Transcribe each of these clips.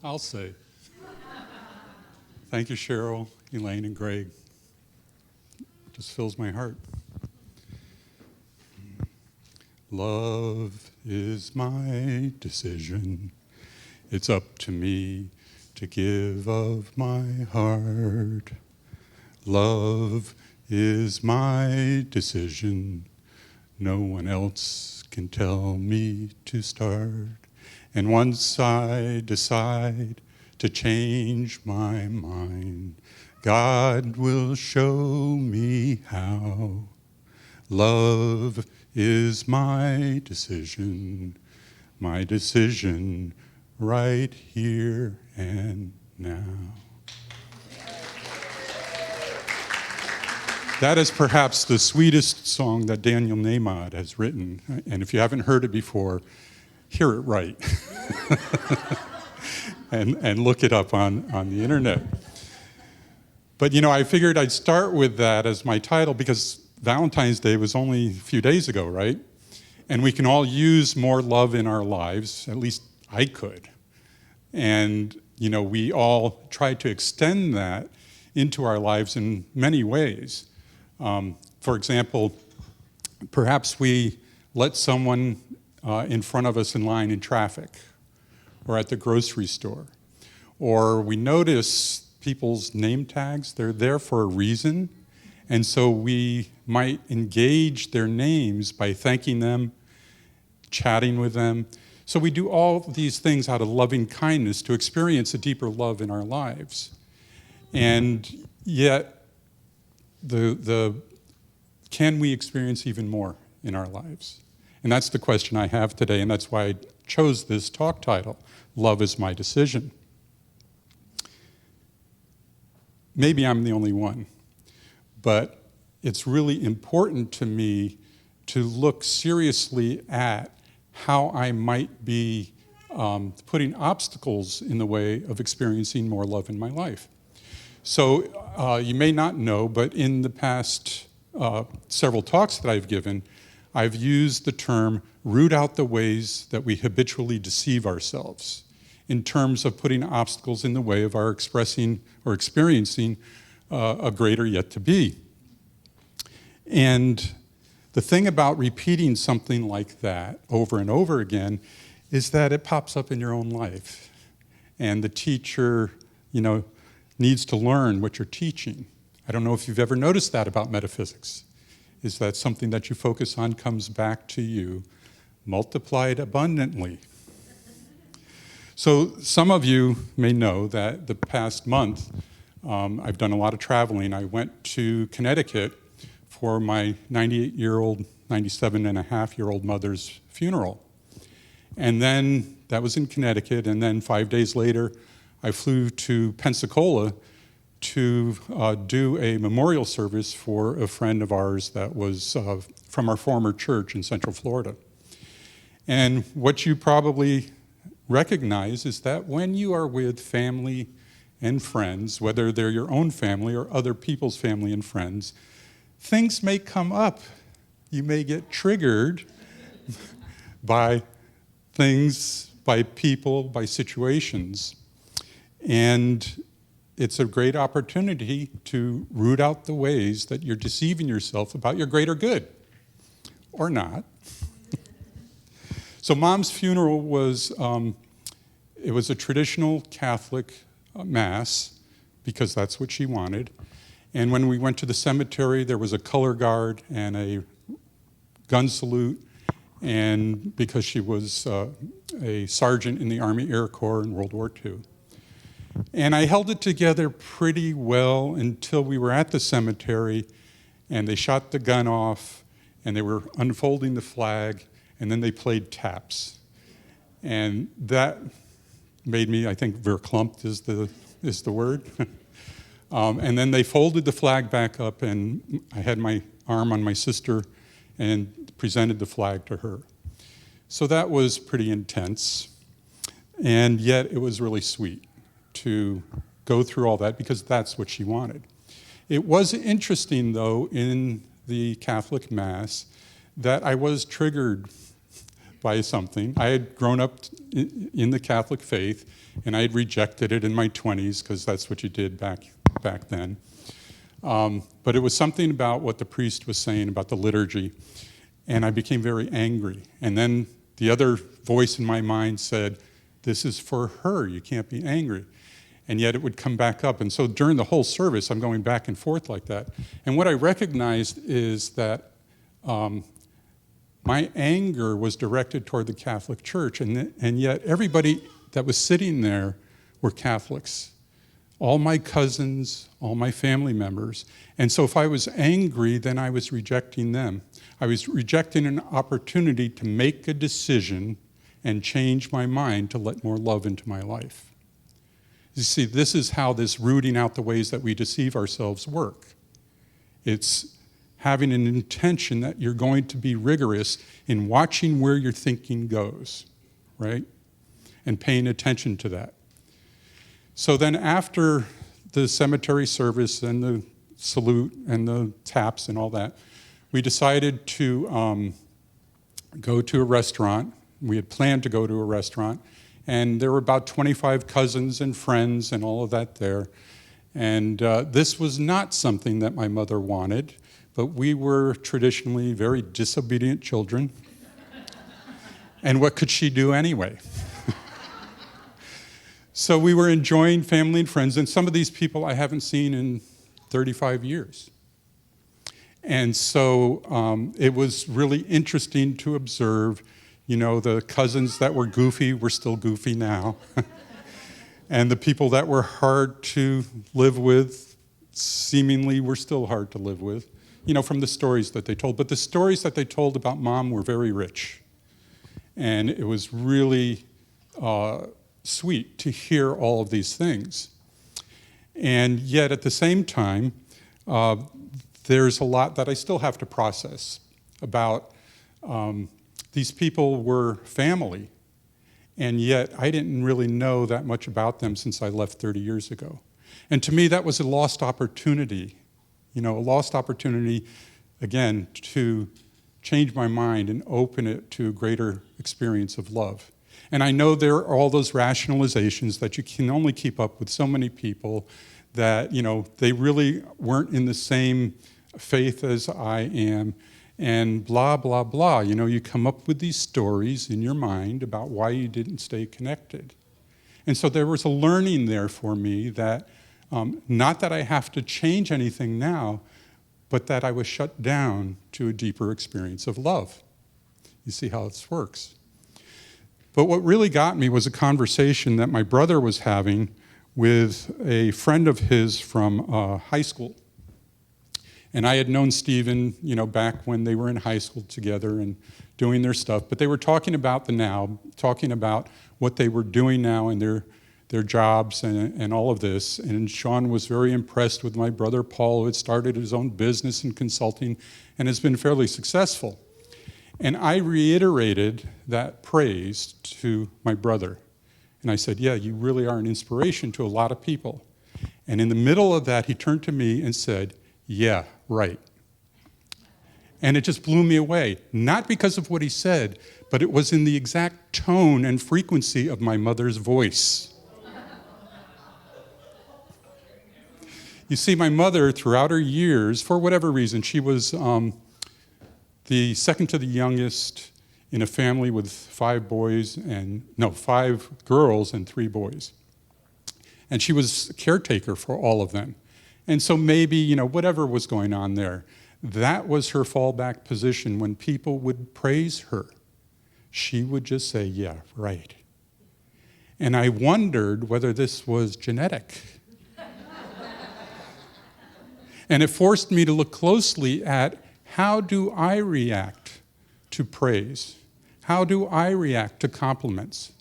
I'll say. Thank you, Cheryl, Elaine, and Greg. Just fills my heart. Love is my decision. It's up to me to give of my heart. Love is my decision. No one else can tell me to start. And once I decide to change my mind, God will show me how. Love is my decision right here and now. That is perhaps the sweetest song that Daniel Nahmod has written. And if you haven't heard it before, hear it right. and look it up on the internet. But I figured I'd start with that as my title because Valentine's Day was only a few days ago, right? And we can all use more love in our lives, at least I could. And, we all try to extend that into our lives in many ways. For example, perhaps we let someone in front of us in line in traffic or at the grocery store, or we notice people's name tags. They're there for a reason, and so we might engage their names by thanking them, chatting with them. So we do all these things out of loving kindness to experience a deeper love in our lives. And yet, can we experience even more in our lives? And that's the question I have today, and that's why I chose this talk title, Love is My Decision. Maybe I'm the only one, but it's really important to me to look seriously at how I might be putting obstacles in the way of experiencing more love in my life. So you may not know, but in the past several talks that I've given, I've used the term root out the ways that we habitually deceive ourselves in terms of putting obstacles in the way of our expressing or experiencing a greater yet to be. And the thing about repeating something like that over and over again is that it pops up in your own life. And the teacher, needs to learn what you're teaching. I don't know if you've ever noticed that about metaphysics, is that something that you focus on comes back to you multiplied abundantly. So some of you may know that the past month, I've done a lot of traveling. I went to Connecticut for my 98-year-old, 97-and-a-half-year-old mother's funeral. And then, that was in Connecticut, and then 5 days later, I flew to Pensacola to do a memorial service for a friend of ours that was from our former church in Central Florida. And what you probably recognize is that when you are with family and friends, whether they're your own family or other people's family and friends, things may come up. You may get triggered by things, by people, by situations. And it's a great opportunity to root out the ways that you're deceiving yourself about your greater good, or not. So Mom's funeral was, it was a traditional Catholic mass, because that's what she wanted. And when we went to the cemetery, there was a color guard and a gun salute, and because she was a sergeant in the Army Air Corps in World War II. And I held it together pretty well until we were at the cemetery, and they shot the gun off, and they were unfolding the flag, and then they played taps. And that made me, I think, verklempt is the word. And then they folded the flag back up, and I had my arm on my sister and presented the flag to her. So that was pretty intense, and yet it was really sweet to go through all that because that's what she wanted. It was interesting, though, in the Catholic Mass that I was triggered by something. I had grown up in the Catholic faith, and I had rejected it in my 20s because that's what you did back then. But it was something about what the priest was saying about the liturgy, and I became very angry. And then the other voice in my mind said, this is for her, you can't be angry. And yet it would come back up. And so during the whole service, I'm going back and forth like that. And what I recognized is that my anger was directed toward the Catholic Church, and yet everybody that was sitting there were Catholics. All my cousins, all my family members. And so if I was angry, then I was rejecting them. I was rejecting an opportunity to make a decision and change my mind to let more love into my life. You see, this is how this rooting out the ways that we deceive ourselves work. It's having an intention that you're going to be rigorous in watching where your thinking goes, right? And paying attention to that. So then after the cemetery service and the salute and the taps and all that, we decided to go to a restaurant. We had planned to go to a restaurant, and there were about 25 cousins and friends and all of that there. And this was not something that my mother wanted, but we were traditionally very disobedient children. And what could she do anyway? So we were enjoying family and friends, and some of these people I haven't seen in 35 years. And so it was really interesting to observe, the cousins that were goofy were still goofy now. And the people that were hard to live with seemingly were still hard to live with, from the stories that they told. But the stories that they told about Mom were very rich. And it was really sweet to hear all of these things. And yet at the same time, there's a lot that I still have to process about these people were family, and yet I didn't really know that much about them since I left 30 years ago. And to me, that was a lost opportunity, a lost opportunity, again, to change my mind and open it to a greater experience of love. And I know there are all those rationalizations that you can only keep up with so many people that, they really weren't in the same faith as I am, and blah, blah, blah. You come up with these stories in your mind about why you didn't stay connected. And so there was a learning there for me that, not that I have to change anything now, but that I was shut down to a deeper experience of love. You see how this works. But what really got me was a conversation that my brother was having with a friend of his from high school. And I had known Stephen, back when they were in high school together and doing their stuff. But they were talking about the now, talking about what they were doing now in their jobs and all of this. And Sean was very impressed with my brother Paul, who had started his own business in consulting and has been fairly successful. And I reiterated that praise to my brother. And I said, yeah, you really are an inspiration to a lot of people. And in the middle of that, he turned to me and said, yeah, right. And it just blew me away. Not because of what he said, but it was in the exact tone and frequency of my mother's voice. You see, my mother, throughout her years, for whatever reason, she was the second to the youngest in a family with 5 girls and 3 boys. And she was a caretaker for all of them. And so maybe, whatever was going on there, that was her fallback position. When people would praise her, she would just say, yeah, right. And I wondered whether this was genetic. And it forced me to look closely at, how do I react to praise? How do I react to compliments?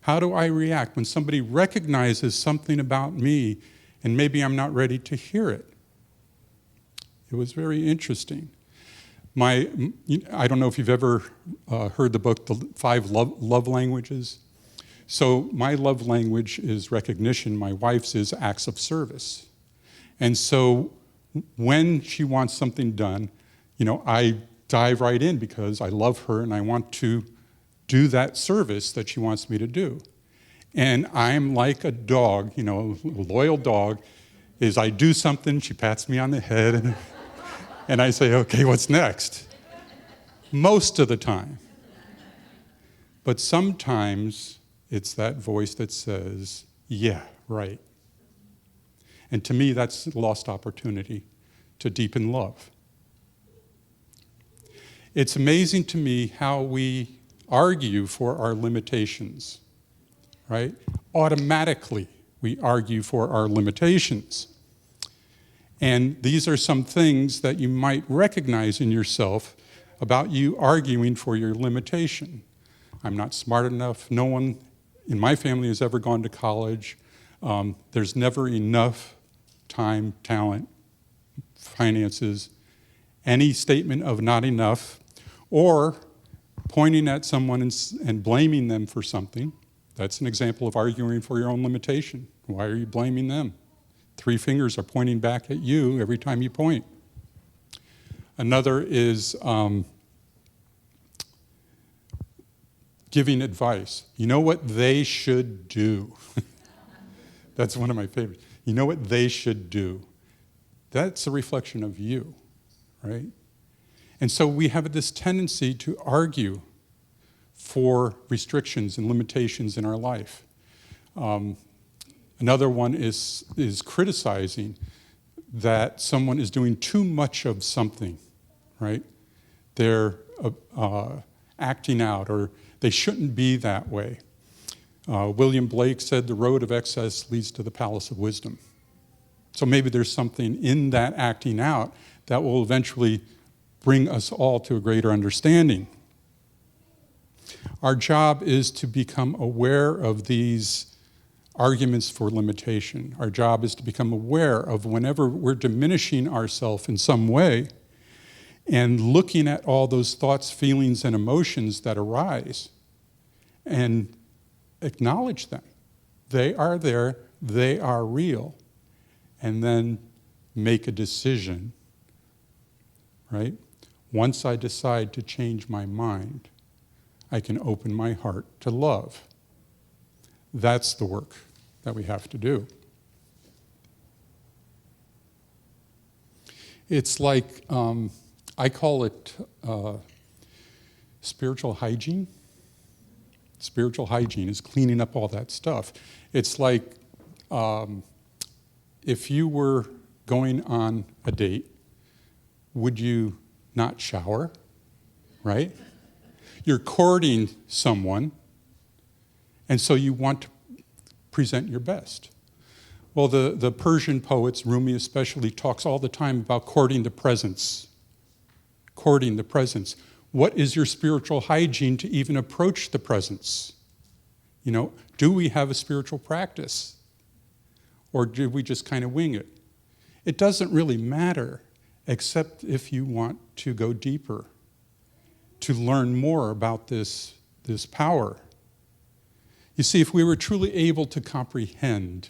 How do I react when somebody recognizes something about me and maybe I'm not ready to hear it? It was very interesting. I don't know if you've ever heard the book, The 5 Love Languages. So my love language is recognition. My wife's is acts of service. And so when she wants something done, I dive right in because I love her and I want to do that service that she wants me to do. And I'm like a dog, a loyal dog, is I do something, she pats me on the head, and I say, okay, what's next? Most of the time. But sometimes it's that voice that says, yeah, right. And to me, that's a lost opportunity to deepen love. It's amazing to me how we argue for our limitations, right? Automatically, we argue for our limitations. And these are some things that you might recognize in yourself about you arguing for your limitation. I'm not smart enough. No one in my family has ever gone to college. There's never enough time, talent, finances, any statement of not enough, or pointing at someone and blaming them for something. That's an example of arguing for your own limitation. Why are you blaming them? 3 fingers are pointing back at you every time you point. Another is giving advice. You know what they should do? That's one of my favorites. You know what they should do? That's a reflection of you, right? And so we have this tendency to argue for restrictions and limitations in our life. Another one is criticizing that someone is doing too much of something, right? They're acting out, or they shouldn't be that way. William Blake said the road of excess leads to the palace of wisdom. So maybe there's something in that acting out that will eventually bring us all to a greater understanding. Our job is to become aware of these arguments for limitation. Our job is to become aware of whenever we're diminishing ourselves in some way and looking at all those thoughts, feelings, and emotions that arise and acknowledge them. They are there, they are real, and then make a decision, right? Once I decide to change my mind, I can open my heart to love. That's the work that we have to do. It's like, I call it spiritual hygiene. Spiritual hygiene is cleaning up all that stuff. It's like if you were going on a date, would you not shower, right? You're courting someone, and so you want to present your best. Well, the Persian poets, Rumi especially, talks all the time about courting the presence. Courting the presence. What is your spiritual hygiene to even approach the presence? Do we have a spiritual practice? Or do we just kind of wing it? It doesn't really matter, except if you want to go deeper, to learn more about this power. You see, if we were truly able to comprehend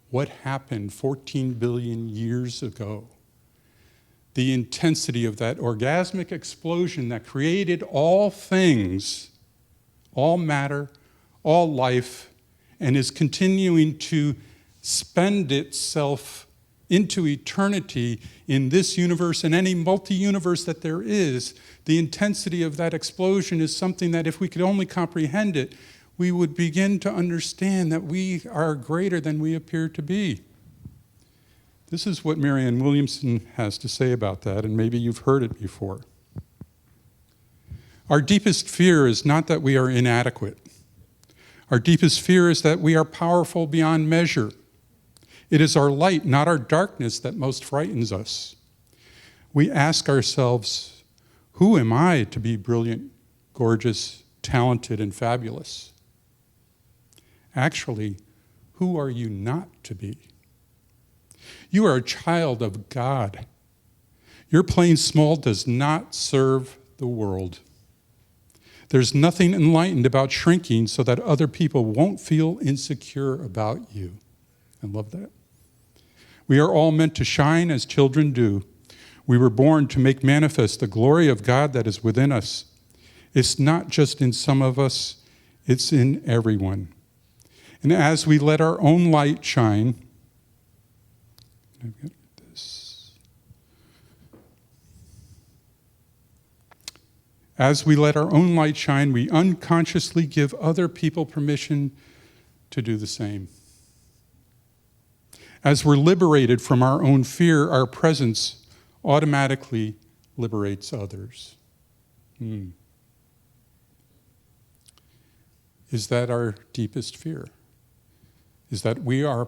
what happened 14 billion years ago, the intensity of that orgasmic explosion that created all things, all matter, all life, and is continuing to spend itself into eternity in this universe and any multi-universe that there is, the intensity of that explosion is something that if we could only comprehend it, we would begin to understand that we are greater than we appear to be. This is what Marianne Williamson has to say about that, and maybe you've heard it before. Our deepest fear is not that we are inadequate. Our deepest fear is that we are powerful beyond measure. It is our light, not our darkness, that most frightens us. We ask ourselves, who am I to be brilliant, gorgeous, talented, and fabulous? Actually, who are you not to be? You are a child of God. Your playing small does not serve the world. There's nothing enlightened about shrinking so that other people won't feel insecure about you. I love that. We are all meant to shine as children do. We were born to make manifest the glory of God that is within us. It's not just in some of us, it's in everyone. And as we let our own light shine, I've got this. As we let our own light shine, we unconsciously give other people permission to do the same. As we're liberated from our own fear, our presence automatically liberates others. Is that our deepest fear? Is that we are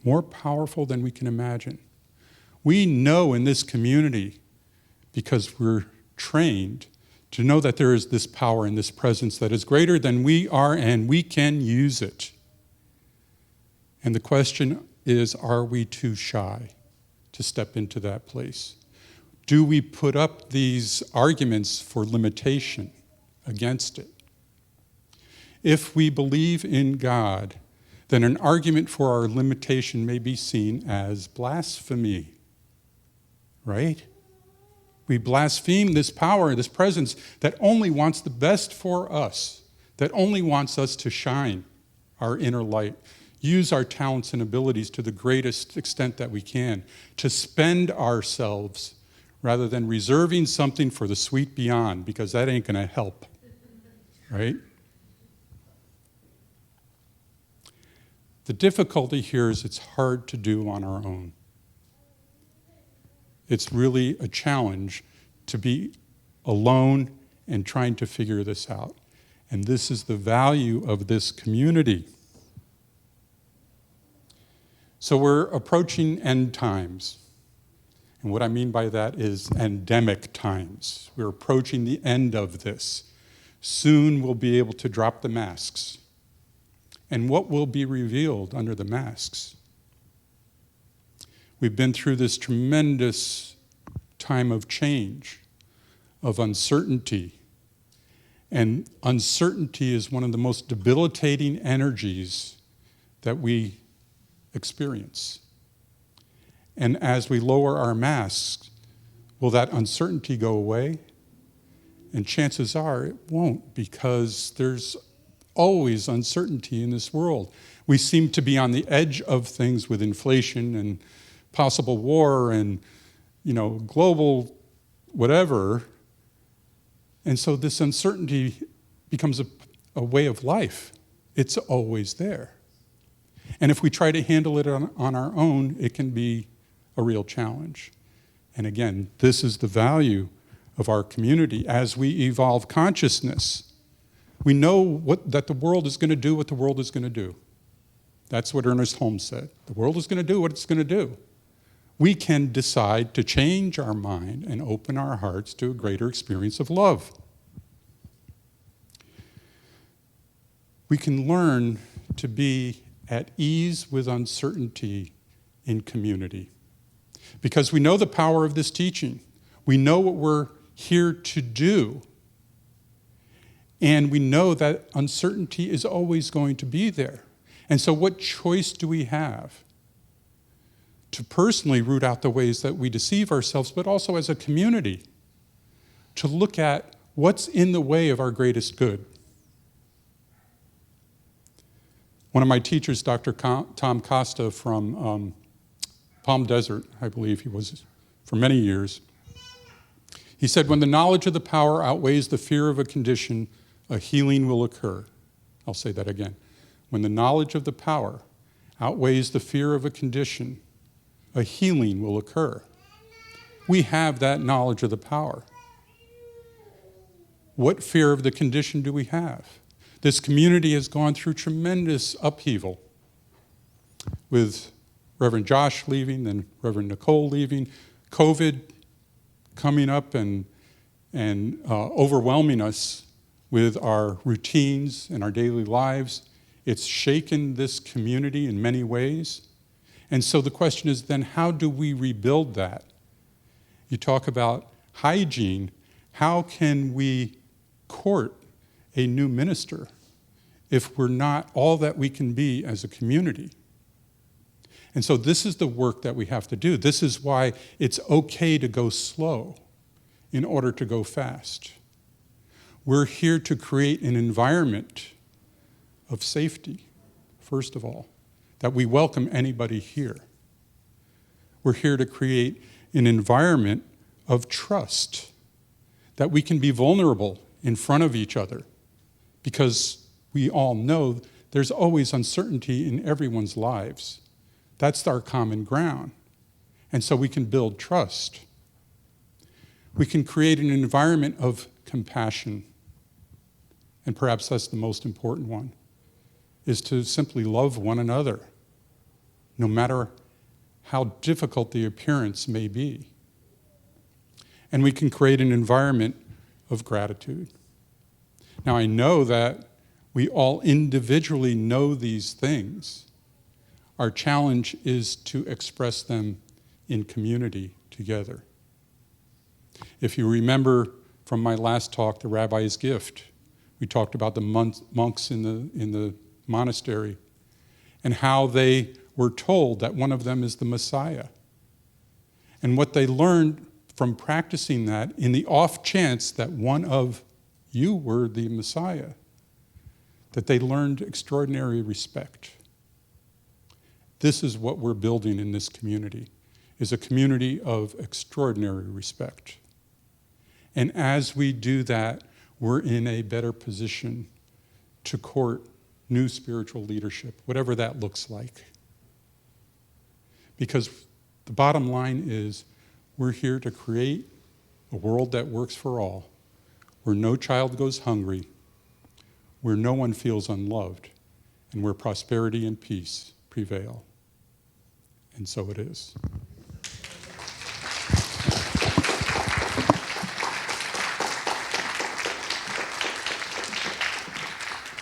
more powerful than we can imagine? We know in this community, because we're trained to know that there is this power and this presence that is greater than we are, and we can use it. And the question is, are we too shy to step into that place? Do we put up these arguments for limitation against it? If we believe in God, then an argument for our limitation may be seen as blasphemy, right? We blaspheme this power, this presence that only wants the best for us, that only wants us to shine our inner light, use our talents and abilities to the greatest extent that we can, to spend ourselves rather than reserving something for the sweet beyond, because that ain't going to help, right? The difficulty here is it's hard to do on our own. It's really a challenge to be alone and trying to figure this out. And this is the value of this community. So we're approaching end times. And what I mean by that is endemic times. We're approaching the end of this. Soon we'll be able to drop the masks. And what will be revealed under the masks? We've been through this tremendous time of change, of uncertainty. And uncertainty is one of the most debilitating energies that we experience. And as we lower our masks, will that uncertainty go away? And chances are it won't, because there's always uncertainty in this world. We seem to be on the edge of things with inflation and possible war and, global whatever. And so this uncertainty becomes a way of life. It's always there. And if we try to handle it on our own, it can be a real challenge. And again, this is the value of our community as we evolve consciousness. We know that the world is going to do what the world is going to do. That's what Ernest Holmes said. The world is going to do what it's going to do. We can decide to change our mind and open our hearts to a greater experience of love. We can learn to be at ease with uncertainty in community, because we know the power of this teaching. We know what we're here to do. And we know that uncertainty is always going to be there. And so what choice do we have? To personally root out the ways that we deceive ourselves, but also as a community, to look at what's in the way of our greatest good. One of my teachers, Dr. Tom Costa from Palm Desert, I believe he was for many years, he said, when the knowledge of the power outweighs the fear of a condition, a healing will occur. I'll say that again. When the knowledge of the power outweighs the fear of a condition, a healing will occur. We have that knowledge of the power. What fear of the condition do we have? This community has gone through tremendous upheaval, with Reverend Josh leaving, then Reverend Nicole leaving, COVID coming up and overwhelming us with our routines and our daily lives. It's shaken this community in many ways. And so the question is then, how do we rebuild that? You talk about hygiene. How can we court a new minister if we're not all that we can be as a community? And so this is the work that we have to do. This is why it's okay to go slow in order to go fast. We're here to create an environment of safety, first of all, that we welcome anybody here. We're here to create an environment of trust, that we can be vulnerable in front of each other, because we all know there's always uncertainty in everyone's lives. That's our common ground. And so we can build trust. We can create an environment of compassion. And perhaps that's the most important one, is to simply love one another, no matter how difficult the appearance may be. And we can create an environment of gratitude. Now, I know that we all individually know these things. Our challenge is to express them in community together. If you remember from my last talk, The Rabbi's Gift, we talked about the monks in the monastery and how they were told that one of them is the Messiah. And what they learned from practicing that, in the off chance that one of you were the Messiah, that they learned extraordinary respect. This is what we're building in this community, is a community of extraordinary respect. And as we do that, we're in a better position to court new spiritual leadership, whatever that looks like. Because the bottom line is, we're here to create a world that works for all, where no child goes hungry, where no one feels unloved, and where prosperity and peace prevail. And so it is.